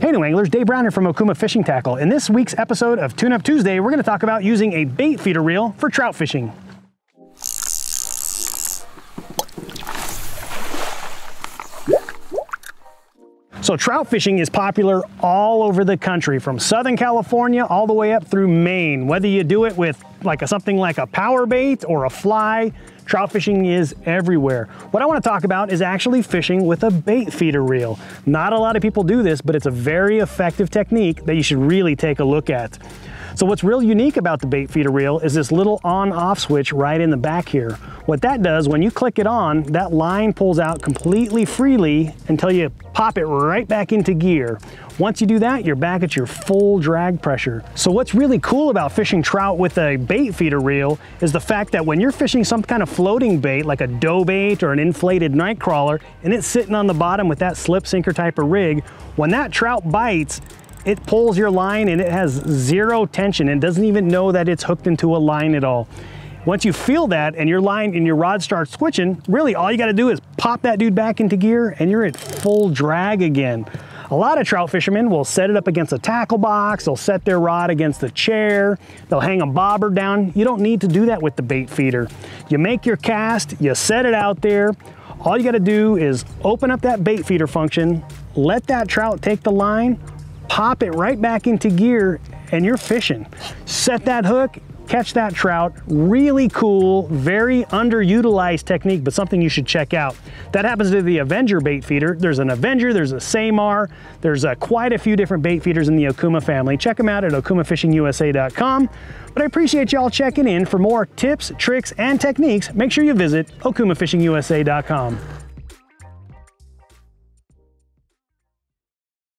Hey new anglers, Dave Brown here from Okuma Fishing Tackle. In this week's episode of Tune Up Tuesday, we're going to talk about using a bait feeder reel for trout fishing. So trout fishing is popular all over the country, from Southern California all the way up through Maine. Whether you do it with something like a power bait or a fly, trout fishing is everywhere. What I want to talk about is actually fishing with a bait feeder reel. Not a lot of people do this, but it's a very effective technique that you should really take a look at. So what's real unique about the bait feeder reel is this little on-off switch right in the back here. What that does, when you click it on, that line pulls out completely freely until you pop it right back into gear. Once you do that, you're back at your full drag pressure. So what's really cool about fishing trout with a bait feeder reel is the fact that when you're fishing some kind of floating bait, like a dough bait or an inflated night crawler, and it's sitting on the bottom with that slip sinker type of rig, when that trout bites, it pulls your line and it has zero tension and doesn't even know that it's hooked into a line at all. Once you feel that and your line and your rod starts switching, really all you got to do is pop that dude back into gear and you're at full drag again. A lot of trout fishermen will set it up against a tackle box, they'll set their rod against the chair, they'll hang a bobber down. You don't need to do that with the bait feeder. You make your cast, you set it out there. All you got to do is open up that bait feeder function, let that trout take the line, pop it right back into gear, and you're fishing. Set that hook, catch that trout. Really cool, very underutilized technique, but something you should check out. That happens to the Avenger bait feeder. There's an Avenger, there's a Ceymar, there's quite a few different bait feeders in the Okuma family. Check them out at okumafishingusa.com. But I appreciate y'all checking in. For more tips, tricks, and techniques, make sure you visit okumafishingusa.com.